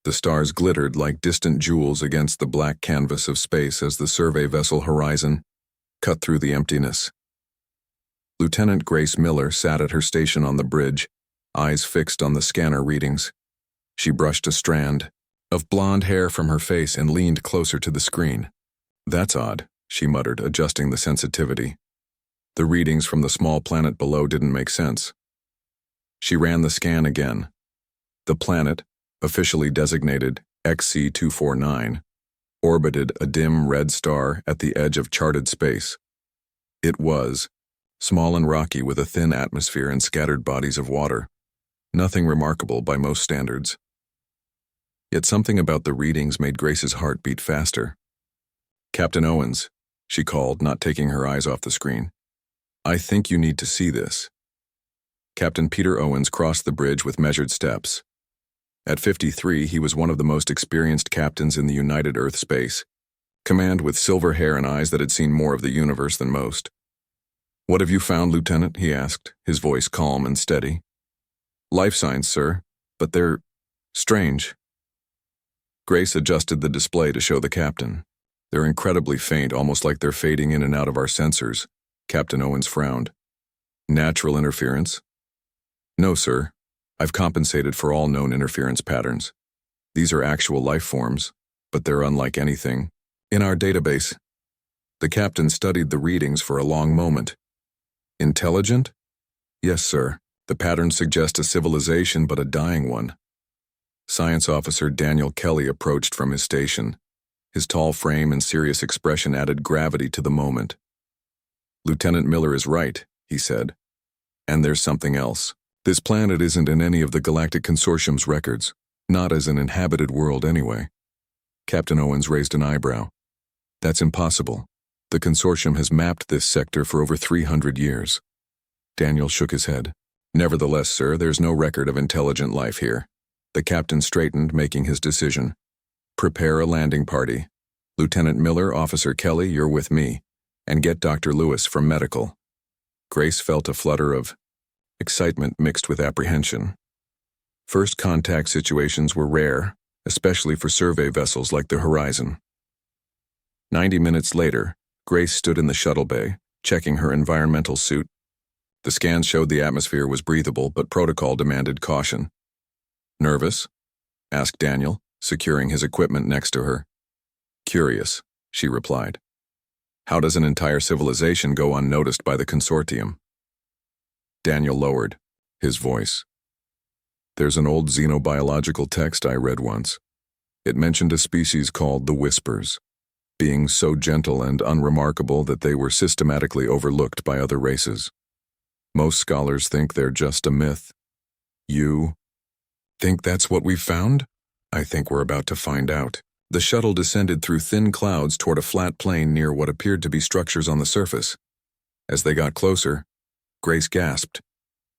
The stars glittered like distant jewels against the black canvas of space as the survey vessel Horizon cut through the emptiness. Lieutenant Grace Miller sat at her station on the bridge, eyes fixed on the scanner readings. She brushed a strand of blonde hair from her face and leaned closer to the screen. "That's odd," she muttered, adjusting the sensitivity. The readings from the small planet below didn't make sense. She ran the scan again. The planet, officially designated XC249, orbited a dim red star at the edge of charted space. It was small and rocky with a thin atmosphere and scattered bodies of water. Nothing remarkable by most standards. Yet something about the readings made Grace's heart beat faster. "Captain Owens," she called, not taking her eyes off the screen. "I think you need to see this." Captain Peter Owens crossed the bridge with measured steps. At 53, he was one of the most experienced captains in the United Earth Space, command with silver hair and eyes that had seen more of the universe than most. "What have you found, Lieutenant?" he asked, his voice calm and steady. "Life signs, sir, but they're strange." Grace adjusted the display to show the captain. "They're incredibly faint, almost like they're fading in and out of our sensors." Captain Owens frowned. "Natural interference?" "No, sir. I've compensated for all known interference patterns. These are actual life forms, but they're unlike anything in our database." The captain studied the readings for a long moment. "Intelligent?" "Yes, sir. The patterns suggest a civilization, but a dying one." Science Officer Daniel Kelly approached from his station. His tall frame and serious expression added gravity to the moment. "Lieutenant Miller is right," he said. "And there's something else. This planet isn't in any of the Galactic Consortium's records, not as an inhabited world anyway." Captain Owens raised an eyebrow. "That's impossible. The Consortium has mapped this sector for over 300 years. Daniel shook his head. "Nevertheless, sir, there's no record of intelligent life here." The captain straightened, making his decision. "Prepare a landing party. Lieutenant Miller, Officer Kelly, you're with me. And get Dr. Lewis from medical." Grace felt a flutter of excitement mixed with apprehension. First contact situations were rare, especially for survey vessels like the Horizon. 90 minutes later, Grace stood in the shuttle bay, checking her environmental suit. The scans showed the atmosphere was breathable, but protocol demanded caution. "Nervous?" asked Daniel, securing his equipment next to her. "Curious," she replied. "How does an entire civilization go unnoticed by the consortium?" Daniel lowered his voice. "There's an old xenobiological text I read once. It mentioned a species called the Whispers, being so gentle and unremarkable that they were systematically overlooked by other races. Most scholars think they're just a myth. You think that's what we've found? I think we're about to find out." The shuttle descended through thin clouds toward a flat plain near what appeared to be structures on the surface. As they got closer, Grace gasped.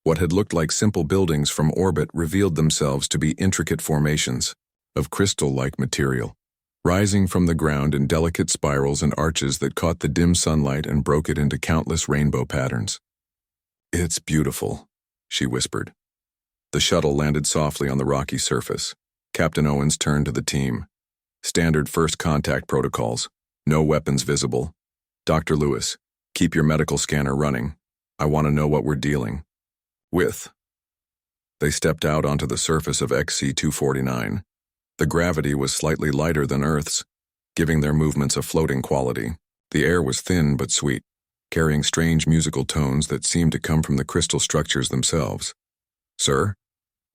What had looked like simple buildings from orbit revealed themselves to be intricate formations of crystal-like material, rising from the ground in delicate spirals and arches that caught the dim sunlight and broke it into countless rainbow patterns. "It's beautiful," she whispered. The shuttle landed softly on the rocky surface. Captain Owens turned to the team. "Standard first contact protocols. No weapons visible. Dr. Lewis, keep your medical scanner running. I want to know what we're dealing with." They stepped out onto the surface of XC249. The gravity was slightly lighter than Earth's, giving their movements a floating quality. The air was thin but sweet, carrying strange musical tones that seemed to come from the crystal structures themselves. "Sir?"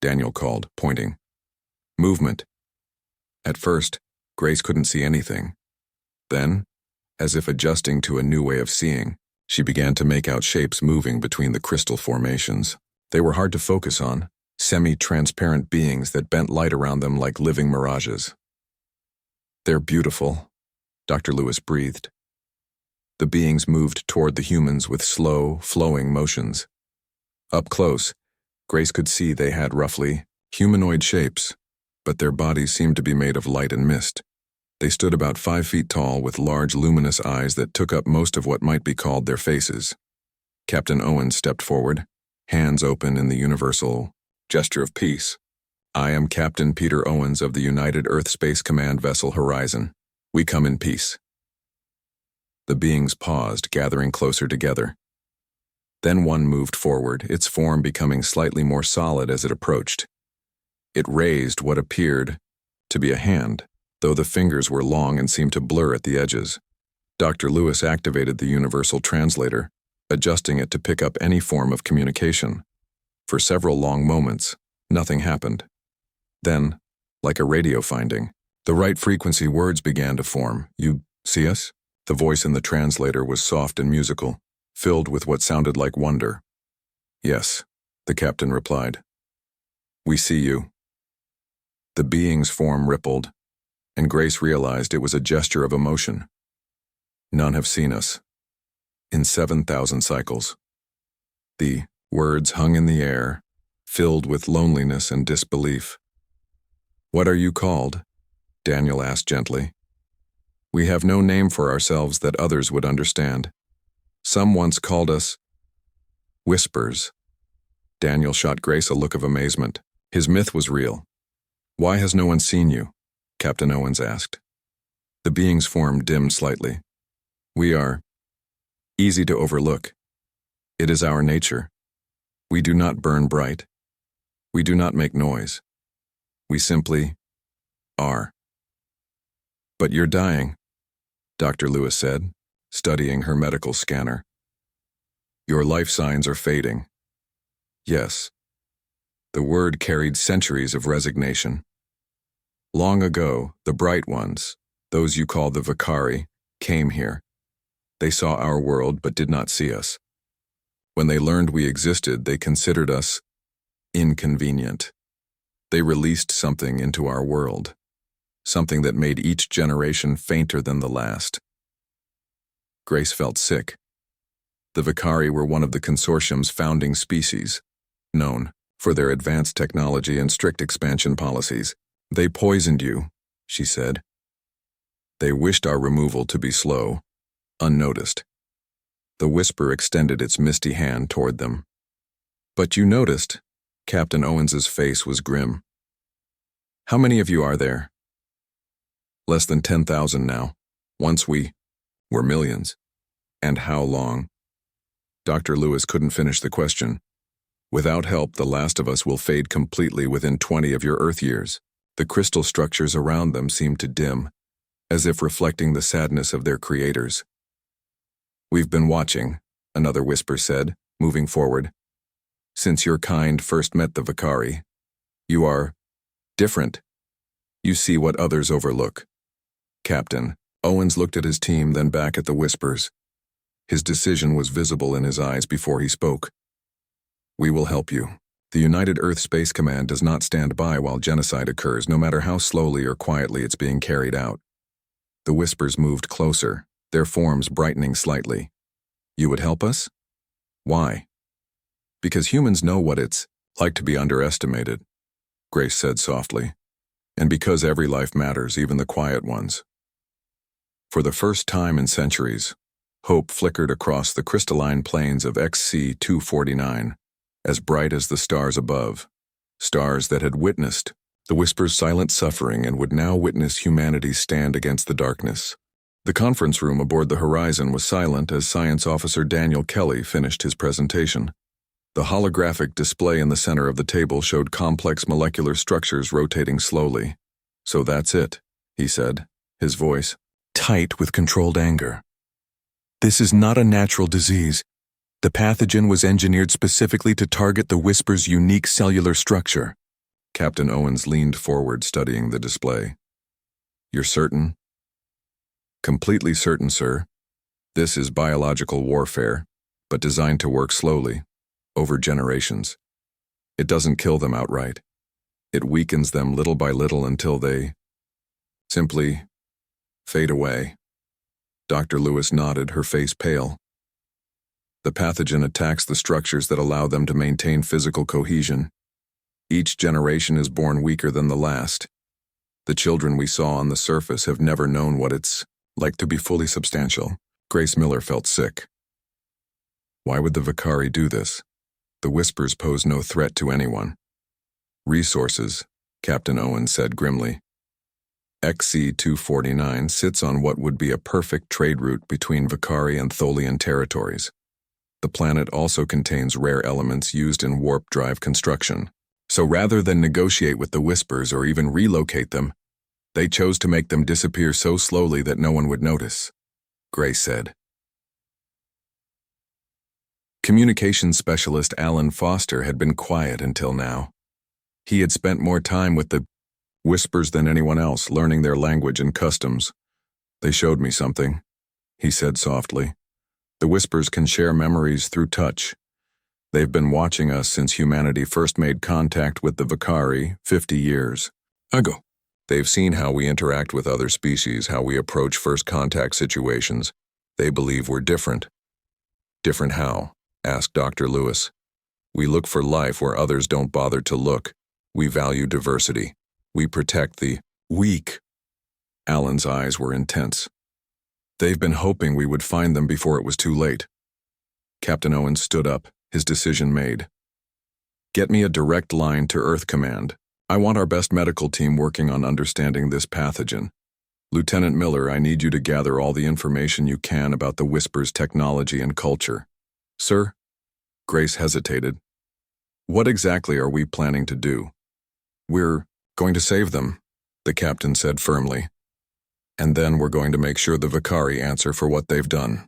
Daniel called, pointing. "Movement." At first, Grace couldn't see anything. Then, as if adjusting to a new way of seeing, she began to make out shapes moving between the crystal formations. They were hard to focus on, semi-transparent beings that bent light around them like living mirages. "They're beautiful," Dr. Lewis breathed. The beings moved toward the humans with slow, flowing motions. Up close, Grace could see they had roughly humanoid shapes, but their bodies seemed to be made of light and mist. They stood about 5 feet tall with large luminous eyes that took up most of what might be called their faces. Captain Owens stepped forward, hands open in the universal gesture of peace. I am Captain Peter Owens of the United Earth Space Command vessel Horizon. We come in peace." The beings paused, gathering closer together. Then one moved forward, its form becoming slightly more solid as it approached. It raised what appeared to be a hand, though the fingers were long and seemed to blur at the edges. Dr. Lewis activated the universal translator, adjusting it to pick up any form of communication. For several long moments, nothing happened. Then, like a radio finding, the right frequency words began to form. "You see us?" The voice in the translator was soft and musical, filled with what sounded like wonder. "Yes," the captain replied. "We see you." The being's form rippled, and Grace realized it was a gesture of emotion. "None have seen us. In 7,000 cycles." The words hung in the air, filled with loneliness and disbelief. "What are you called?" Daniel asked gently. "We have no name for ourselves that others would understand. Some once called us whispers." Daniel shot Grace a look of amazement. His myth was real. "Why has no one seen you?" Captain Owens asked. The being's form dimmed slightly. "We are easy to overlook. It is our nature. We do not burn bright. We do not make noise. We simply are." "But you're dying," Dr. Lewis said, studying her medical scanner. "Your life signs are fading." "Yes." The word carried centuries of resignation. "Long ago, the bright ones, those you call the Vicari, came here. They saw our world but did not see us. When they learned we existed, they considered us inconvenient. They released something into our world, something that made each generation fainter than the last." Grace felt sick. The Vicari were one of the consortium's founding species, known for their advanced technology and strict expansion policies. "They poisoned you," she said. "They wished our removal to be slow, unnoticed." The whisper extended its misty hand toward them. "But you noticed." Captain Owens's face was grim. "How many of you are there?" "Less than 10,000 now. Once we were millions." "And how long?" Dr. Lewis couldn't finish the question. "Without help, the last of us will fade completely within 20 of your Earth years." The crystal structures around them seemed to dim, as if reflecting the sadness of their creators. "We've been watching," another whisper said, moving forward. "Since your kind first met the Vicari. You are different. You see what others overlook." "Captain." Owens looked at his team, then back at the whispers. His decision was visible in his eyes before he spoke. "We will help you. The United Earth Space Command does not stand by while genocide occurs, no matter how slowly or quietly it's being carried out." The whispers moved closer, their forms brightening slightly. "You would help us?" "Why?" "Because humans know what it's like to be underestimated," Grace said softly. "And because every life matters, even the quiet ones." For the first time in centuries, hope flickered across the crystalline plains of XC-249, as bright as the stars above, stars that had witnessed the whisper's silent suffering and would now witness humanity's stand against the darkness. The conference room aboard the Horizon was silent as Science Officer Daniel Kelly finished his presentation. The holographic display in the center of the table showed complex molecular structures rotating slowly. "So that's it," he said, his voice tight with controlled anger. "This is not a natural disease. The pathogen was engineered specifically to target the whisper's unique cellular structure." Captain Owens leaned forward, studying the display. "You're certain?" "Completely certain, sir. This is biological warfare, but designed to work slowly, over generations. It doesn't kill them outright. It weakens them little by little until they simply fade away." Dr. Lewis nodded, her face pale. "The pathogen attacks the structures that allow them to maintain physical cohesion. Each generation is born weaker than the last. The children we saw on the surface have never known what it's like to be fully substantial." Grace Miller felt sick. Why would the Vicari do this? The whispers pose no threat to anyone. Resources, Captain Owens said grimly. XC-249 sits on what would be a perfect trade route between Vakari and Tholian territories. The planet also contains rare elements used in warp drive construction. So rather than negotiate with the Whispers or even relocate them, they chose to make them disappear so slowly that no one would notice, Grace said. Communications specialist Alan Foster had been quiet until now. He had spent more time with the Whispers than anyone else, learning their language and customs. They showed me something, he said softly. The Whispers can share memories through touch. They've been watching us since humanity first made contact with the Vakari 50 years ago. They've seen how we interact with other species, how we approach first contact situations. They believe we're different. Different how? Asked Dr. Lewis. We look for life where others don't bother to look. We value diversity. We protect the weak. Alan's eyes were intense. They've been hoping we would find them before it was too late. Captain Owens stood up, his decision made. Get me a direct line to Earth Command. I want our best medical team working on understanding this pathogen. Lieutenant Miller, I need you to gather all the information you can about the Whispers' technology and culture. Sir? Grace hesitated. What exactly are we planning to do? We're going to save them, the captain said firmly. And then we're going to make sure the Vakari answer for what they've done.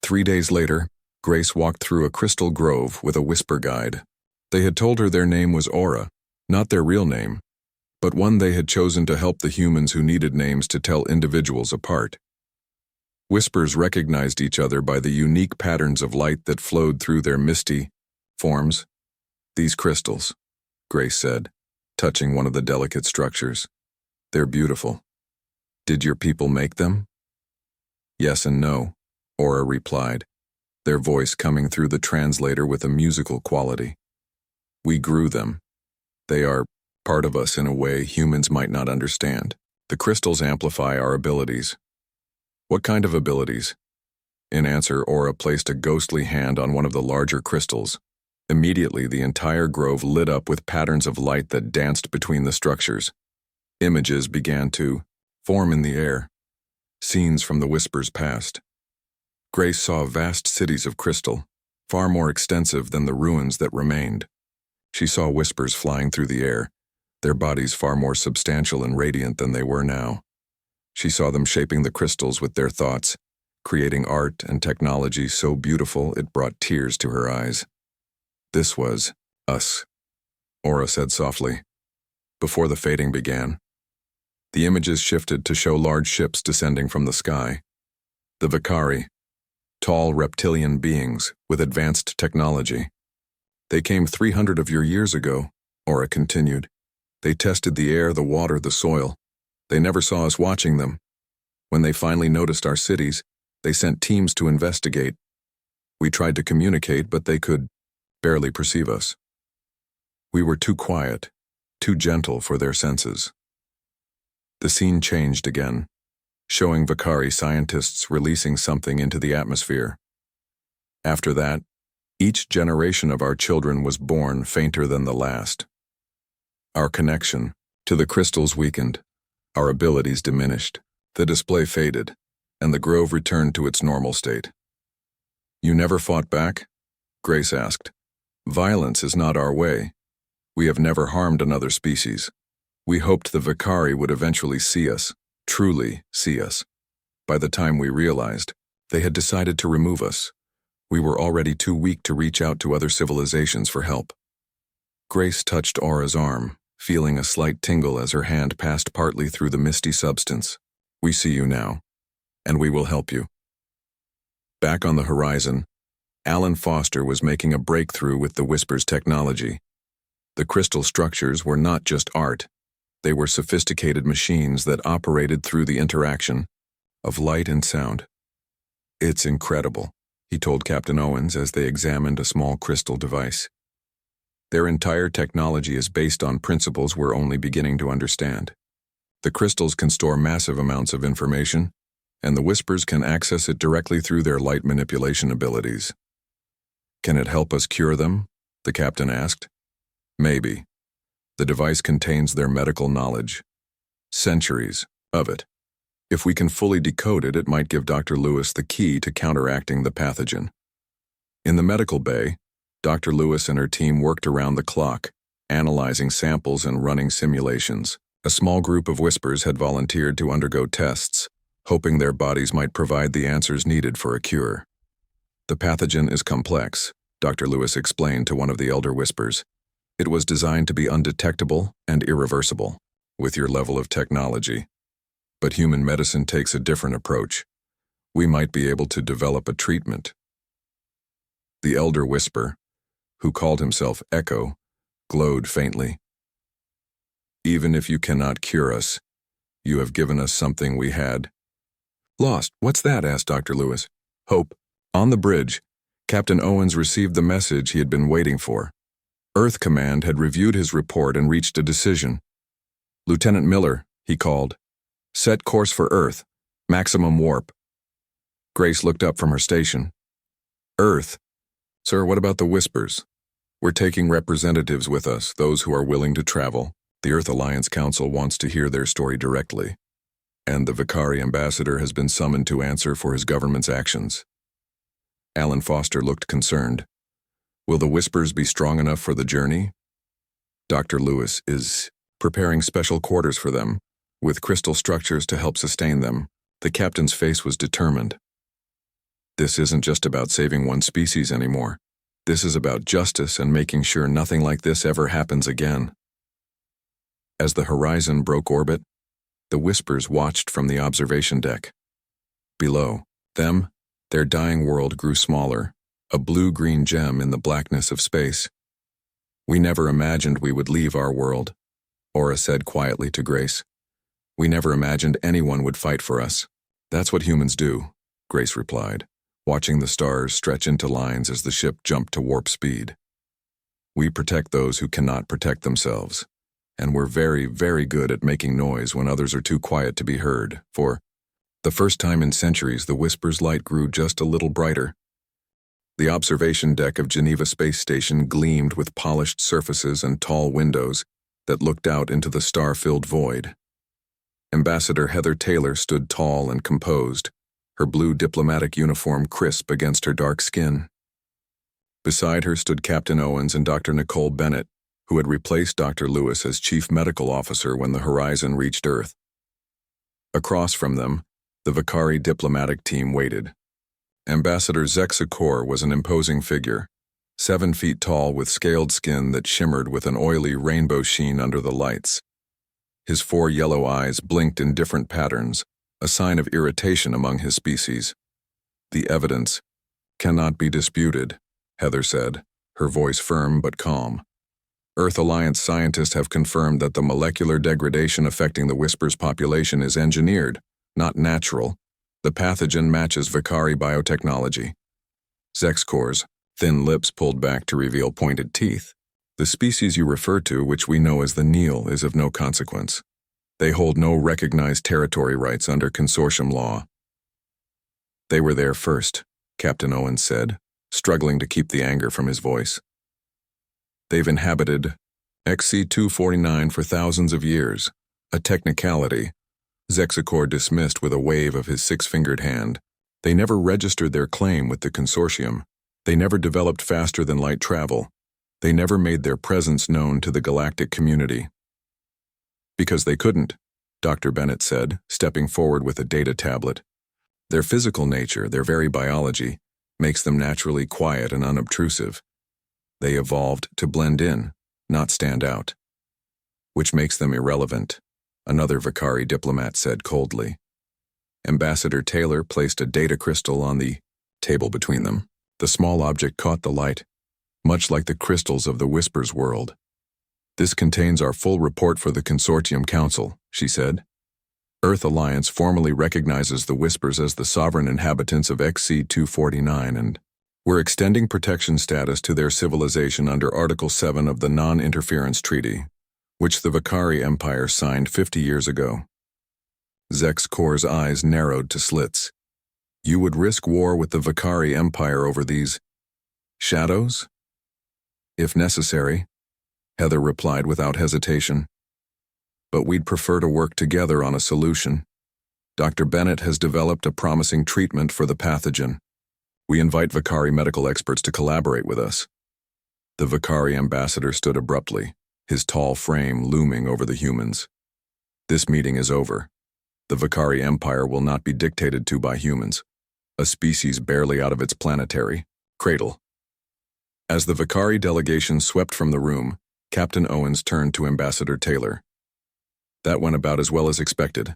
3 days later, Grace walked through a crystal grove with a Whisper guide. They had told her their name was Aura, not their real name, but one they had chosen to help the humans who needed names to tell individuals apart. Whispers recognized each other by the unique patterns of light that flowed through their misty forms. These crystals, Grace said, touching one of the delicate structures. They're beautiful. Did your people make them? Yes and no, Aura replied, their voice coming through the translator with a musical quality. We grew them. They are part of us in a way humans might not understand. The crystals amplify our abilities. What kind of abilities? In answer, Aura placed a ghostly hand on one of the larger crystals. Immediately, the entire grove lit up with patterns of light that danced between the structures. Images began to form in the air, scenes from the Whispers' past. Grace saw vast cities of crystal, far more extensive than the ruins that remained. She saw Whispers flying through the air, their bodies far more substantial and radiant than they were now. She saw them shaping the crystals with their thoughts, creating art and technology so beautiful it brought tears to her eyes. This was us, Aura said softly. Before the fading began, the images shifted to show large ships descending from the sky. The Vakari, tall reptilian beings with advanced technology. They came 300 of your years ago, Aura continued. They tested the air, the water, the soil. They never saw us watching them. When they finally noticed our cities, they sent teams to investigate. We tried to communicate, but they could barely perceive us. We were too quiet, too gentle for their senses. The scene changed again, showing Vakari scientists releasing something into the atmosphere. After that, each generation of our children was born fainter than the last. Our connection to the crystals weakened, our abilities diminished, the display faded, and the grove returned to its normal state. You never fought back? Grace asked. Violence is not our way. We have never harmed another species. We hoped the Vakari would eventually see us, truly see us. By the time we realized, they had decided to remove us. We were already too weak to reach out to other civilizations for help. Grace touched Aura's arm, feeling a slight tingle as her hand passed partly through the misty substance. We see you now, and we will help you. Back on the horizon, Alan Foster was making a breakthrough with the Whispers' technology. The crystal structures were not just art. They were sophisticated machines that operated through the interaction of light and sound. It's incredible, he told Captain Owens as they examined a small crystal device. Their entire technology is based on principles we're only beginning to understand. The crystals can store massive amounts of information, and the Whispers can access it directly through their light manipulation abilities. Can it help us cure them? The captain asked. Maybe. The device contains their medical knowledge. Centuries of it. If we can fully decode it, it might give Dr. Lewis the key to counteracting the pathogen. In the medical bay, Dr. Lewis and her team worked around the clock, analyzing samples and running simulations. A small group of whispers had volunteered to undergo tests, hoping their bodies might provide the answers needed for a cure. The pathogen is complex, Dr. Lewis explained to one of the elder whispers. It was designed to be undetectable and irreversible, with your level of technology. But human medicine takes a different approach. We might be able to develop a treatment. The elder whisper, who called himself Echo, glowed faintly. Even if you cannot cure us, you have given us something we had lost. What's that? Asked Dr. Lewis. Hope. On the bridge, Captain Owens received the message he had been waiting for. Earth Command had reviewed his report and reached a decision. Lieutenant Miller, he called. Set course for Earth. Maximum warp. Grace looked up from her station. Earth? Sir, what about the whispers? We're taking representatives with us, those who are willing to travel. The Earth Alliance Council wants to hear their story directly, and the Vicari ambassador has been summoned to answer for his government's actions. Alan Foster looked concerned. Will the whispers be strong enough for the journey? Dr. Lewis is preparing special quarters for them, with crystal structures to help sustain them. The captain's face was determined. This isn't just about saving one species anymore. This is about justice and making sure nothing like this ever happens again. As the horizon broke orbit, the whispers watched from the observation deck. Below them, their dying world grew smaller, a blue-green gem in the blackness of space. We never imagined we would leave our world, Aura said quietly to Grace. We never imagined anyone would fight for us. That's what humans do, Grace replied, watching the stars stretch into lines as the ship jumped to warp speed. We protect those who cannot protect themselves. And we're very, very good at making noise when others are too quiet to be heard. For the first time in centuries, the whisper's light grew just a little brighter. The observation deck of Geneva Space Station gleamed with polished surfaces and tall windows that looked out into the star-filled void. Ambassador Heather Taylor stood tall and composed, her blue diplomatic uniform crisp against her dark skin. Beside her stood Captain Owens and Dr. Nicole Bennett, who had replaced Dr. Lewis as Chief Medical Officer when the Horizon reached Earth. Across from them, the Vicari diplomatic team waited. Ambassador Zexakor was an imposing figure, 7 feet tall with scaled skin that shimmered with an oily rainbow sheen under the lights. His 4 yellow eyes blinked in different patterns, a sign of irritation among his species. The evidence cannot be disputed, Heather said, her voice firm but calm. Earth Alliance scientists have confirmed that the molecular degradation affecting the Whisper's population is engineered, not natural. The pathogen matches Vicari biotechnology. Zexkor's thin lips pulled back to reveal pointed teeth. The species you refer to, which we know as the Neil, is of no consequence. They hold no recognized territory rights under consortium law. They were there first, Captain Owens said, struggling to keep the anger from his voice. They've inhabited XC-249 for thousands of years, a technicality. Zexakor dismissed with a wave of his 6-fingered hand. They never registered their claim with the consortium. They never developed faster-than-light travel. They never made their presence known to the galactic community. Because they couldn't, Dr. Bennett said, stepping forward with a data tablet. Their physical nature, their very biology, makes them naturally quiet and unobtrusive. They evolved to blend in, not stand out. Which makes them irrelevant, another Vicari diplomat said coldly. Ambassador Taylor placed a data crystal on the table between them. The small object caught the light, much like the crystals of the Whispers world. This contains our full report for the Consortium Council, she said. Earth Alliance formally recognizes the Whispers as the sovereign inhabitants of XC-249 and we're extending protection status to their civilization under Article 7 of the Non-Interference Treaty, which the Vicari Empire signed 50 years ago. Zexkor's eyes narrowed to slits. You would risk war with the Vicari Empire over these shadows? If necessary, Heather replied without hesitation. But we'd prefer to work together on a solution. Dr. Bennett has developed a promising treatment for the pathogen. We invite Vakari medical experts to collaborate with us. The Vakari ambassador stood abruptly, his tall frame looming over the humans. This meeting is over. The Vakari Empire will not be dictated to by humans, a species barely out of its planetary cradle. As the Vakari delegation swept from the room, Captain Owens turned to Ambassador Taylor. That went about as well as expected.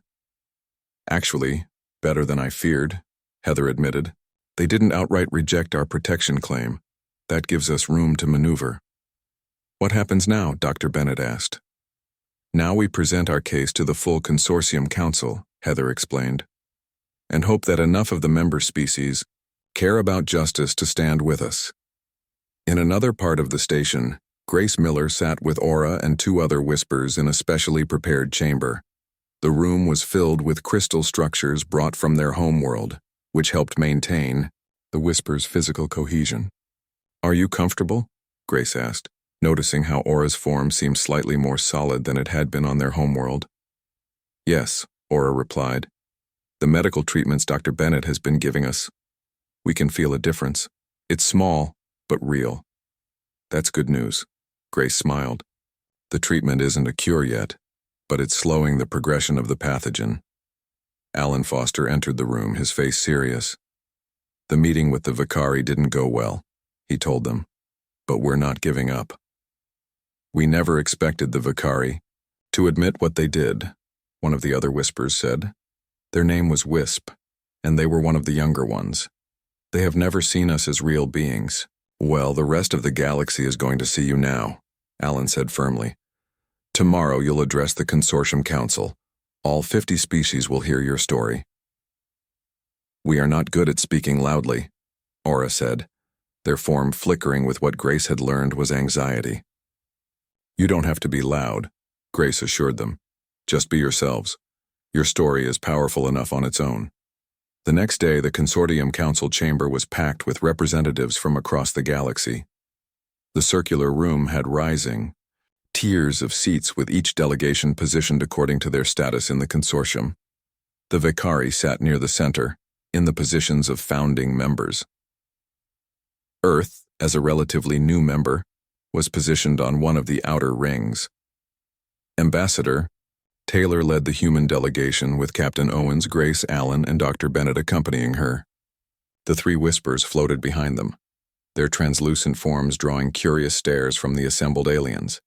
Actually, better than I feared, Heather admitted. They didn't outright reject our protection claim. That gives us room to maneuver. What happens now? Dr. Bennett asked. Now we present our case to the full Consortium Council, Heather explained, and hope that enough of the member species care about justice to stand with us. In another part of the station, Grace Miller sat with Aura and two other Whispers in a specially prepared chamber. The room was filled with crystal structures brought from their homeworld, which helped maintain the Whispers' physical cohesion. Are you comfortable? Grace asked, noticing how Aura's form seemed slightly more solid than it had been on their homeworld. Yes, Aura replied. The medical treatments Dr. Bennett has been giving us. We can feel a difference. It's small, but real. That's good news. Grace smiled. The treatment isn't a cure yet, but it's slowing the progression of the pathogen. Alan Foster entered the room, his face serious. The meeting with the Vakari didn't go well, he told them, but we're not giving up. We never expected the Vakari to admit what they did, one of the other Whispers said. Their name was Wisp, and they were one of the younger ones. They have never seen us as real beings. Well, the rest of the galaxy is going to see you now, Alan said firmly. Tomorrow you'll address the Consortium Council. All 50 species will hear your story. We are not good at speaking loudly, Aura said, their form flickering with what Grace had learned was anxiety. You don't have to be loud, Grace assured them. Just be yourselves. Your story is powerful enough on its own. The next day, the Consortium Council chamber was packed with representatives from across the galaxy. The circular room had rising tiers of seats with each delegation positioned according to their status in the consortium. The Vakari sat near the center, in the positions of founding members. Earth, as a relatively new member, was positioned on one of the outer rings. Ambassador Taylor led the human delegation with Captain Owens, Grace, Allen, and Dr. Bennett accompanying her. The three Whispers floated behind them, their translucent forms drawing curious stares from the assembled aliens.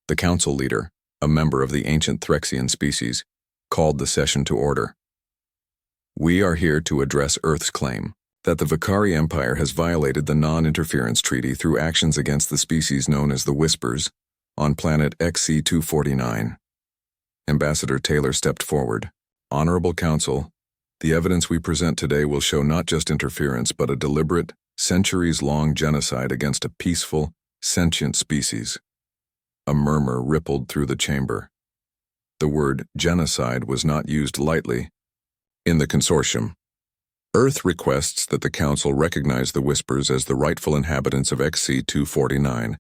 The council leader, a member of the ancient Threxian species, called the session to order. We are here to address Earth's claim that the Vakari Empire has violated the non-interference treaty through actions against the species known as the Whispers on planet XC-249. Ambassador Taylor stepped forward. Honorable Council, the evidence we present today will show not just interference but a deliberate, centuries-long genocide against a peaceful, sentient species. A murmur rippled through the chamber. The word genocide was not used lightly. In the consortium, Earth requests that the Council recognize the Whispers as the rightful inhabitants of XC-249,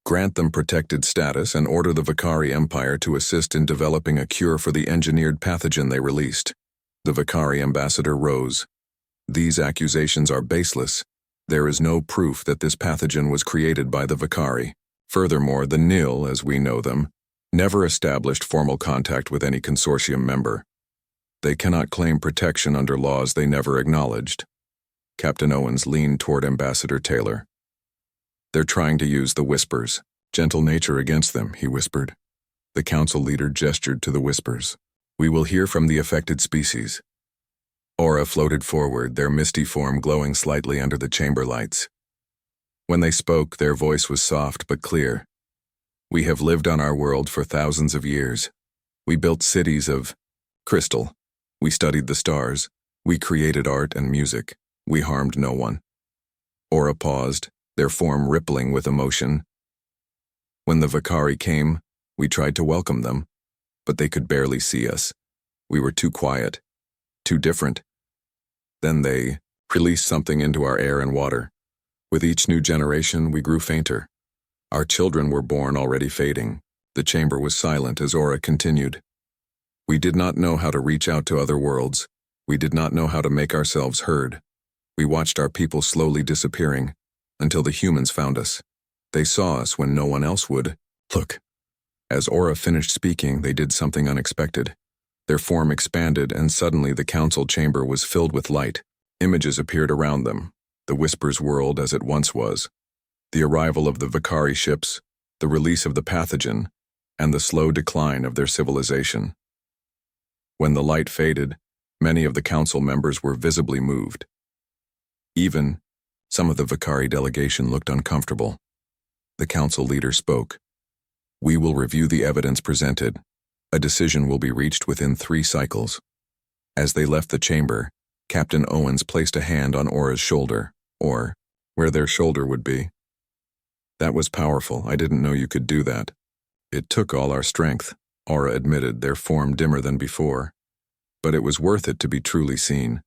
grant them protected status, and order the Vakari Empire to assist in developing a cure for the engineered pathogen they released. The Vakari ambassador rose. These accusations are baseless. There is no proof that this pathogen was created by the Vakari. Furthermore, the NIL, as we know them, never established formal contact with any consortium member. They cannot claim protection under laws they never acknowledged. Captain Owens leaned toward Ambassador Taylor. They're trying to use the Whispers. Gentle nature against them, he whispered. The council leader gestured to the Whispers. We will hear from the affected species. Aura floated forward, their misty form glowing slightly under the chamber lights. When they spoke, their voice was soft but clear. We have lived on our world for thousands of years. We built cities of crystal. We studied the stars. We created art and music. We harmed no one. Aura paused, their form rippling with emotion. When the Vakari came, we tried to welcome them, but they could barely see us. We were too quiet, too different. Then they released something into our air and water. With each new generation, we grew fainter. Our children were born already fading. The chamber was silent as Aura continued. We did not know how to reach out to other worlds. We did not know how to make ourselves heard. We watched our people slowly disappearing until the humans found us. They saw us when no one else would. Look. As Aura finished speaking, they did something unexpected. Their form expanded, and suddenly the council chamber was filled with light. Images appeared around them, the Whispers world as it once was, the arrival of the Vakari ships, the release of the pathogen, and the slow decline of their civilization. When the light faded, many of the council members were visibly moved. Even some of the Vakari delegation looked uncomfortable. The council leader spoke. "We will review the evidence presented. A decision will be reached within 3 cycles." As they left the chamber, Captain Owens placed a hand on Aura's shoulder, or where their shoulder would be. "That was powerful. I didn't know you could do that." "It took all our strength," Aura admitted, their form dimmer than before. "But it was worth it to be truly seen."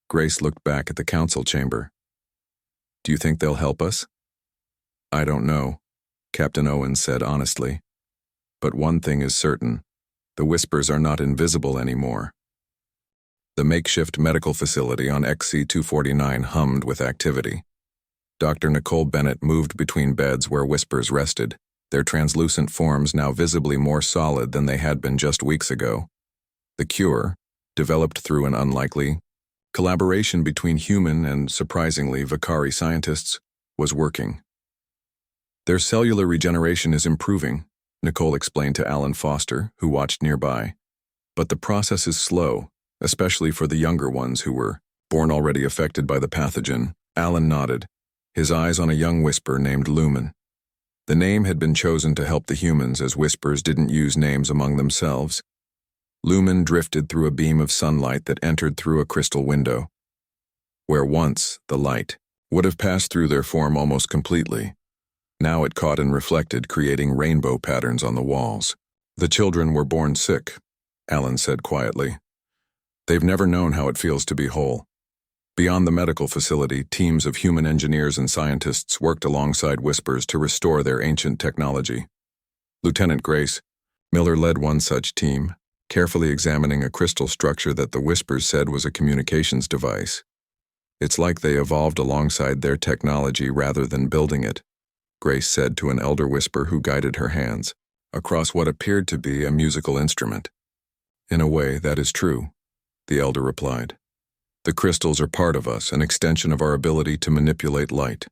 Grace looked back at the council chamber. "Do you think they'll help us?" "I don't know," Captain Owens said honestly. "But one thing is certain. The Whispers are not invisible anymore." The makeshift medical facility on XC-249 hummed with activity. Dr. Nicole Bennett moved between beds where Whispers rested, their translucent forms now visibly more solid than they had been just weeks ago. The cure, developed through an unlikely collaboration between human and, surprisingly, Vakari scientists, was working. "Their cellular regeneration is improving," Nicole explained to Alan Foster, who watched nearby. "But the process is slow, especially for the younger ones who were born already affected by the pathogen." Alan nodded, his eyes on a young Whisper named Lumen. The name had been chosen to help the humans, as Whispers didn't use names among themselves. Lumen drifted through a beam of sunlight that entered through a crystal window. Where once the light would have passed through their form almost completely, now it caught and reflected, creating rainbow patterns on the walls. "The children were born sick," Alan said quietly. "They've never known how it feels to be whole." Beyond the medical facility, teams of human engineers and scientists worked alongside Whispers to restore their ancient technology. Lieutenant Grace Miller led one such team, carefully examining a crystal structure that the Whispers said was a communications device. "It's like they evolved alongside their technology rather than building it," Grace said to an elder Whisper who guided her hands across what appeared to be a musical instrument. "In a way, that is true," the elder replied. "The crystals are part of us, an extension of our ability to manipulate light.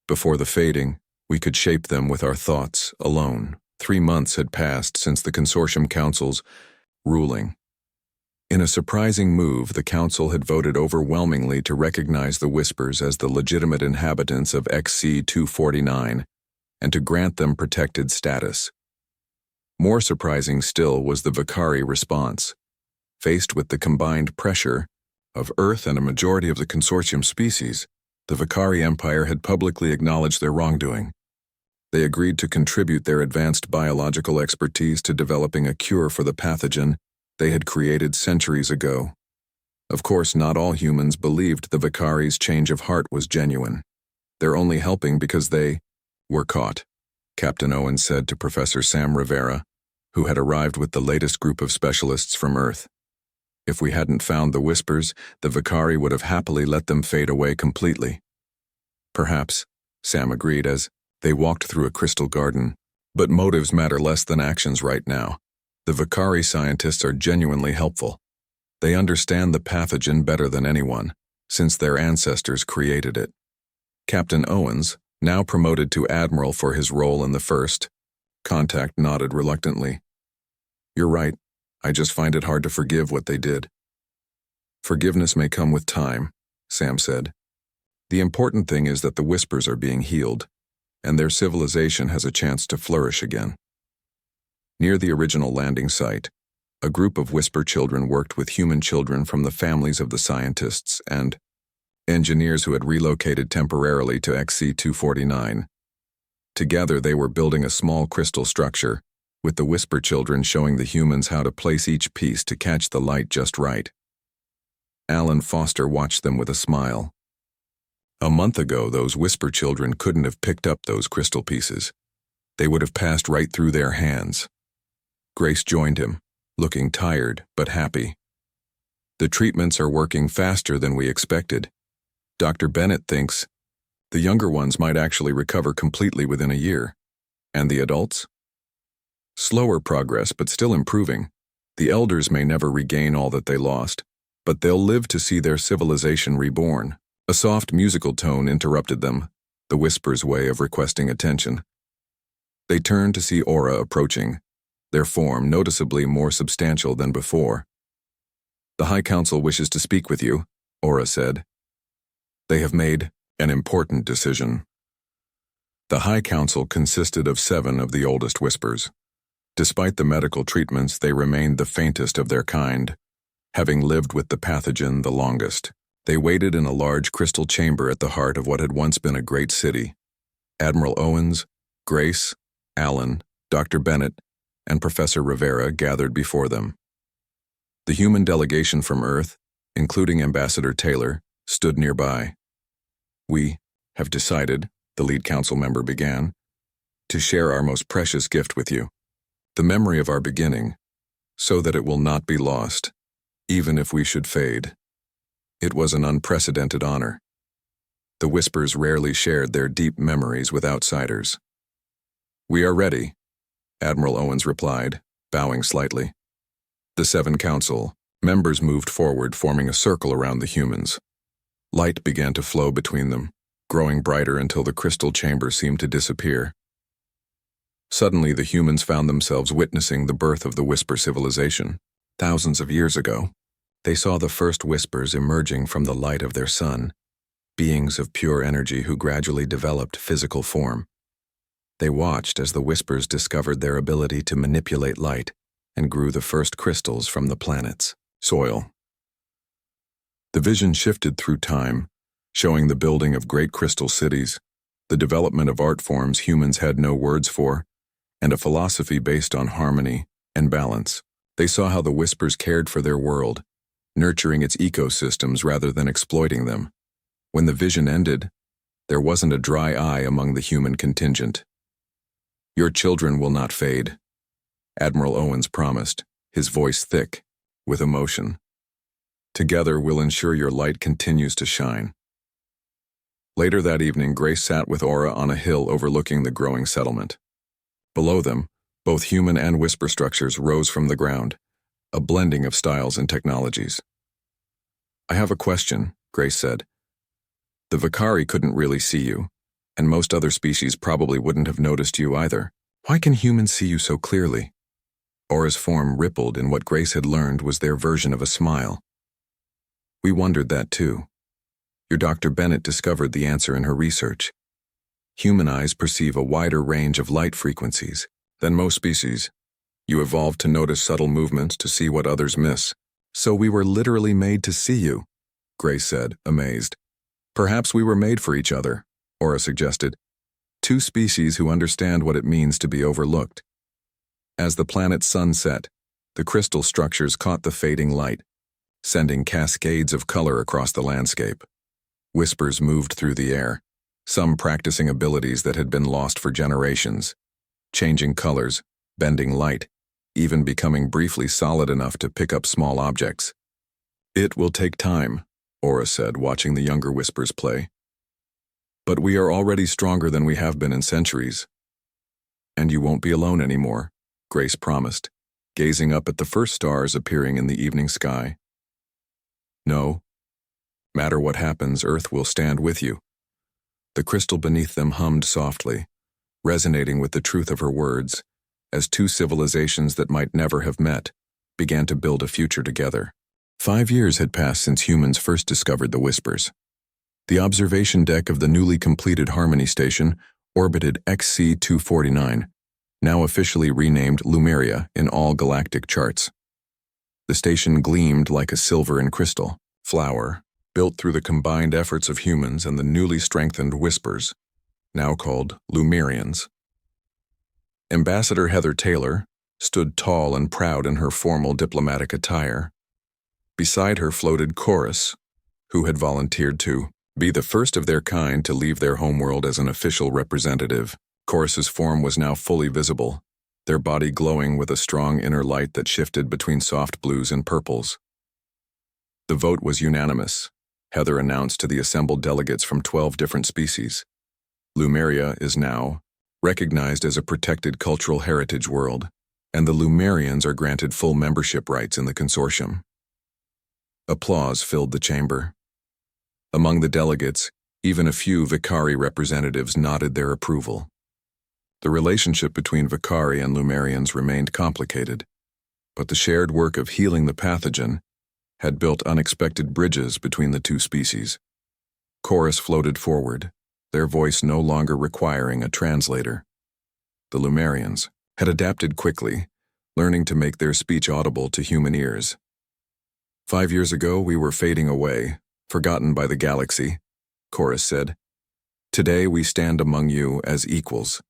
Before the fading, we could shape them with our thoughts alone." 3 months had passed since the Consortium Council's ruling. In a surprising move, the Council had voted overwhelmingly to recognize the Whispers as the legitimate inhabitants of XC-249 and to grant them protected status. More surprising still was the Vakari response. Faced with the combined pressure of Earth and a majority of the Consortium species, the Vakari Empire had publicly acknowledged their wrongdoing. They agreed to contribute their advanced biological expertise to developing a cure for the pathogen they had created centuries ago. Of course, not all humans believed the Vakari's change of heart was genuine. "They're only helping because they were caught," Captain Owens said to Professor Sam Rivera, who had arrived with the latest group of specialists from Earth. "If we hadn't found the Whispers, the Vakari would have happily let them fade away completely." "Perhaps," Sam agreed as they walked through a crystal garden. "But motives matter less than actions right now. The Vakari scientists are genuinely helpful. They understand the pathogen better than anyone, since their ancestors created it." Captain Owens, now promoted to Admiral for his role in the first contact, nodded reluctantly. "You're right. I just find it hard to forgive what they did." "Forgiveness may come with time," Sam said. "The important thing is that the Whispers are being healed, and their civilization has a chance to flourish again." Near the original landing site, a group of Whisper children worked with human children from the families of the scientists and engineers who had relocated temporarily to XC-249. Together they were building a small crystal structure, with the Whisper children showing the humans how to place each piece to catch the light just right. Alan Foster watched them with a smile. A month ago, those Whisper children couldn't have picked up those crystal pieces. They would have passed right through their hands. Grace joined him, looking tired but happy. The treatments are working faster than we expected. Dr. Bennett thinks the younger ones might actually recover completely within a year. And the adults? Slower progress, but still improving. The elders may never regain all that they lost, but they'll live to see their civilization reborn. A soft musical tone interrupted them, the Whisper's way of requesting attention. They turned to see Aura approaching, their form noticeably more substantial than before. "The High Council wishes to speak with you," Aura said. "They have made an important decision." The High Council consisted of 7 of the oldest Whispers. Despite the medical treatments, they remained the faintest of their kind, having lived with the pathogen the longest. They waited in a large crystal chamber at the heart of what had once been a great city. Admiral Owens, Grace, Allen, Dr. Bennett, and Professor Rivera gathered before them. The human delegation from Earth, including Ambassador Taylor, stood nearby. "We have decided," the lead council member began, "to share our most precious gift with you, the memory of our beginning, so that it will not be lost, even if we should fade." It was an unprecedented honor. The Whispers rarely shared their deep memories with outsiders. "We are ready," Admiral Owens replied, bowing slightly. The 7 council members moved forward, forming a circle around the humans. Light began to flow between them, growing brighter until the crystal chamber seemed to disappear. Suddenly, the humans found themselves witnessing the birth of the Whisper civilization. Thousands of years ago, they saw the first Whispers emerging from the light of their sun, beings of pure energy who gradually developed physical form. They watched as the Whispers discovered their ability to manipulate light and grew the first crystals from the planet's soil. The vision shifted through time, showing the building of great crystal cities, the development of art forms humans had no words for, and a philosophy based on harmony and balance. They saw how the Whispers cared for their world, nurturing its ecosystems rather than exploiting them. When the vision ended, there wasn't a dry eye among the human contingent. "Your children will not fade," Admiral Owens promised, his voice thick with emotion. "Together we'll ensure your light continues to shine." Later that evening, Grace sat with Aura on a hill overlooking the growing settlement. Below them, both human and Whisper structures rose from the ground, a blending of styles and technologies. "I have a question," Grace said. "The Vakari couldn't really see you, and most other species probably wouldn't have noticed you either. Why can humans see you so clearly?" Aura's form rippled in what Grace had learned was their version of a smile. "We wondered that too. Your Dr. Bennett discovered the answer in her research. Human eyes perceive a wider range of light frequencies than most species. You evolved to notice subtle movements to see what others miss. So we were literally made to see you," Grace said, amazed. "Perhaps we were made for each other," Aura suggested. "Two species who understand what it means to be overlooked." As the planet's sun set, the crystal structures caught the fading light, sending cascades of color across the landscape. Whispers moved through the air, some practicing abilities that had been lost for generations, changing colors, bending light, even becoming briefly solid enough to pick up small objects. "It will take time," Aura said, watching the younger Whispers play. "But we are already stronger than we have been in centuries." "And you won't be alone anymore," Grace promised, gazing up at the first stars appearing in the evening sky. "No matter what happens, Earth will stand with you." The crystal beneath them hummed softly, resonating with the truth of her words, as 2 civilizations that might never have met began to build a future together. 5 years had passed since humans first discovered the Whispers. The observation deck of the newly completed Harmony Station orbited XC-249, now officially renamed Lumeria in all galactic charts. The station gleamed like a silver and crystal flower, built through the combined efforts of humans and the newly strengthened Whispers, now called Lumerians. Ambassador Heather Taylor stood tall and proud in her formal diplomatic attire. Beside her floated Chorus, who had volunteered to be the first of their kind to leave their homeworld as an official representative. Chorus's form was now fully visible, their body glowing with a strong inner light that shifted between soft blues and purples. The vote was unanimous, Heather announced to the assembled delegates from 12 different species. Lumeria is now recognized as a protected cultural heritage world, and the Lumerians are granted full membership rights in the consortium. Applause filled the chamber. Among the delegates, even a few Vicari representatives nodded their approval. The relationship between Vicari and Lumerians remained complicated, but the shared work of healing the pathogen had built unexpected bridges between the two species. Chorus floated forward, their voice no longer requiring a translator. The Lumerians had adapted quickly, learning to make their speech audible to human ears. 5 years ago, we were fading away, forgotten by the galaxy, Chorus said. Today, we stand among you as equals.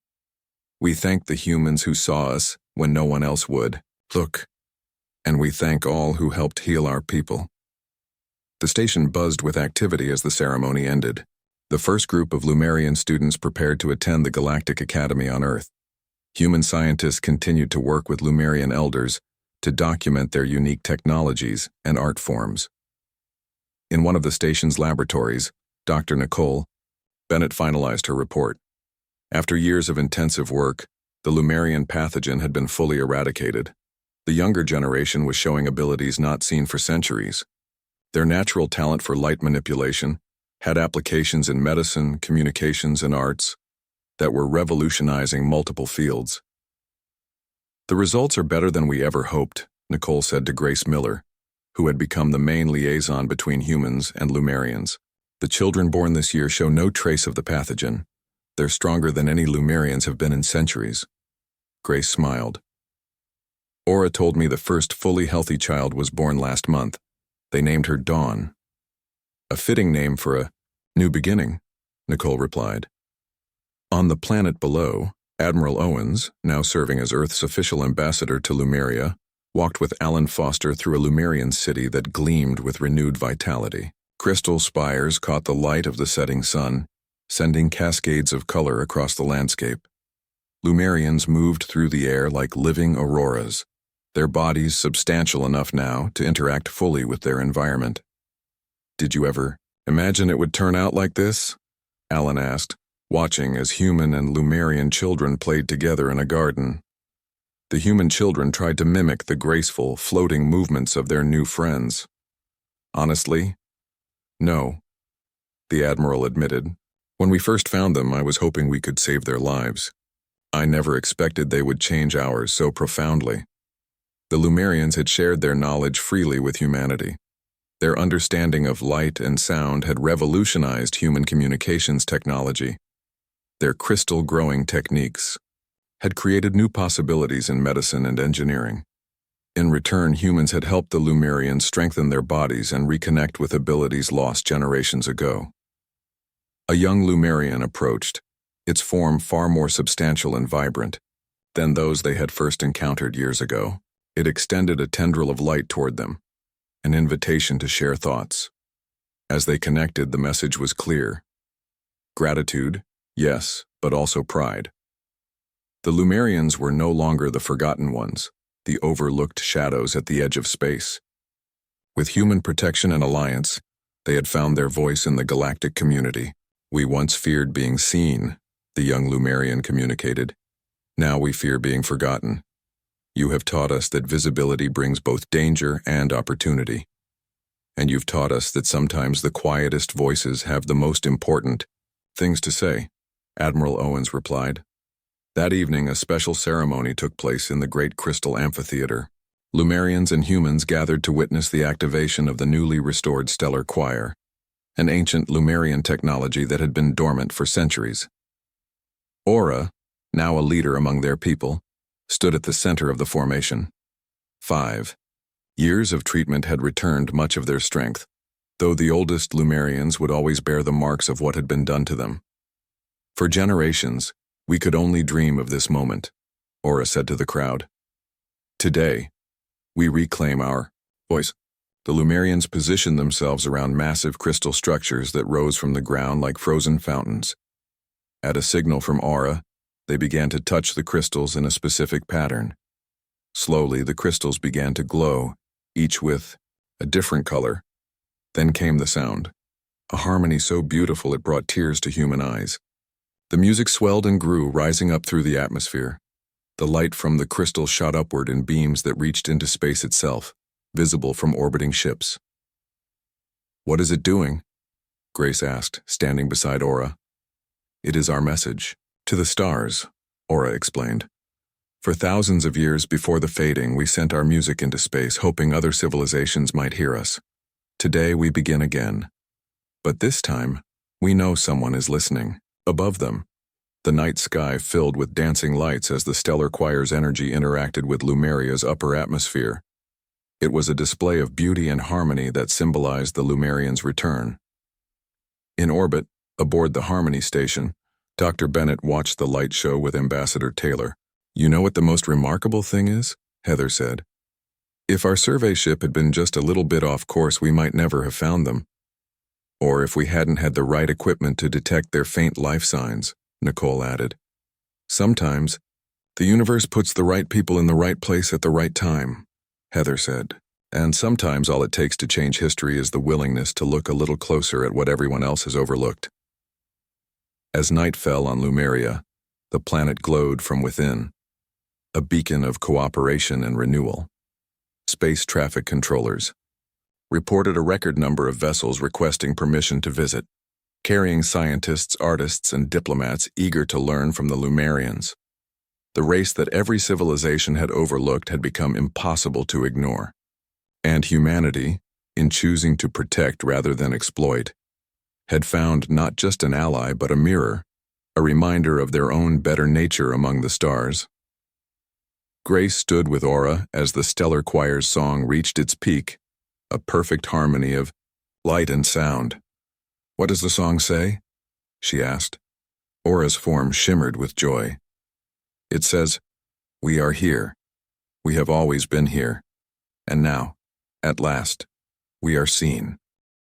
We thank the humans who saw us when no one else would. Look, and we thank all who helped heal our people. The station buzzed with activity as the ceremony ended. The first group of Lumerian students prepared to attend the Galactic Academy on Earth. Human scientists continued to work with Lumerian elders to document their unique technologies and art forms. In one of the station's laboratories, Dr. Nicole Bennett finalized her report. After years of intensive work, the Lumerian pathogen had been fully eradicated. The younger generation was showing abilities not seen for centuries. Their natural talent for light manipulation had applications in medicine, communications, and arts that were revolutionizing multiple fields. The results are better than we ever hoped, Nicole said to Grace Miller, who had become the main liaison between humans and Lumerians. The children born this year show no trace of the pathogen. They're stronger than any Lumerians have been in centuries. Grace smiled. Aura told me the first fully healthy child was born last month. They named her Dawn. A fitting name for a new beginning, Nicole replied. On the planet below, Admiral Owens, now serving as Earth's official ambassador to Lumeria, walked with Alan Foster through a Lumerian city that gleamed with renewed vitality. Crystal spires caught the light of the setting sun, sending cascades of color across the landscape. Lumerians moved through the air like living auroras, their bodies substantial enough now to interact fully with their environment. Did you ever imagine it would turn out like this? Alan asked, watching as human and Lumerian children played together in a garden. The human children tried to mimic the graceful, floating movements of their new friends. Honestly, no, the Admiral admitted. When we first found them, I was hoping we could save their lives. I never expected they would change ours so profoundly. The Lumerians had shared their knowledge freely with humanity. Their understanding of light and sound had revolutionized human communications technology. Their crystal-growing techniques had created new possibilities in medicine and engineering. In return, humans had helped the Lumerians strengthen their bodies and reconnect with abilities lost generations ago. A young Lumerian approached, its form far more substantial and vibrant than those they had first encountered years ago. It extended a tendril of light toward them, an invitation to share thoughts. As they connected, the message was clear. Gratitude, yes, but also pride. The Lumerians were no longer the forgotten ones, the overlooked shadows at the edge of space. With human protection and alliance, they had found their voice in the galactic community. We once feared being seen, the young Lumerian communicated. Now we fear being forgotten. You have taught us that visibility brings both danger and opportunity. And you've taught us that sometimes the quietest voices have the most important things to say, Admiral Owens replied. That evening, a special ceremony took place in the Great Crystal Amphitheater. Lumerians and humans gathered to witness the activation of the newly restored Stellar Choir, an ancient Lumerian technology that had been dormant for centuries. Aura, now a leader among their people, stood at the center of the formation. 5 years of treatment had returned much of their strength, though the oldest Lumerians would always bear the marks of what had been done to them. For generations, we could only dream of this moment, Aura said to the crowd. Today, we reclaim our voice. The Lumerians positioned themselves around massive crystal structures that rose from the ground like frozen fountains. At a signal from Aura, they began to touch the crystals in a specific pattern. Slowly, the crystals began to glow, each with a different color. Then came the sound, a harmony so beautiful it brought tears to human eyes. The music swelled and grew, rising up through the atmosphere. The light from the crystal shot upward in beams that reached into space itself, visible from orbiting ships. "What is it doing?" Grace asked, standing beside Aura. "It is our message. To the stars," Aura explained. "For thousands of years before the fading, we sent our music into space, hoping other civilizations might hear us. Today we begin again. But this time, we know someone is listening. Above them, the night sky filled with dancing lights as the stellar choir's energy interacted with Lumeria's upper atmosphere. It was a display of beauty and harmony that symbolized the Lumerians' return. In orbit, aboard the Harmony Station, Dr. Bennett watched the light show with Ambassador Taylor. "You know what the most remarkable thing is?" Heather said. "If our survey ship had been just a little bit off course, we might never have found them. Or if we hadn't had the right equipment to detect their faint life signs," Nicole added. "Sometimes, the universe puts the right people in the right place at the right time," Heather said. "And sometimes all it takes to change history is the willingness to look a little closer at what everyone else has overlooked." As night fell on Lumeria, the planet glowed from within, a beacon of cooperation and renewal. Space traffic controllers reported a record number of vessels requesting permission to visit, carrying scientists, artists, and diplomats eager to learn from the Lumerians. The race that every civilization had overlooked had become impossible to ignore. And humanity, in choosing to protect rather than exploit, had found not just an ally but a mirror, a reminder of their own better nature among the stars. Grace stood with Aura as the stellar choir's song reached its peak, a perfect harmony of light and sound. "What does the song say?" she asked. Aura's form shimmered with joy. "It says, 'We are here. We have always been here. And now, at last, we are seen.'"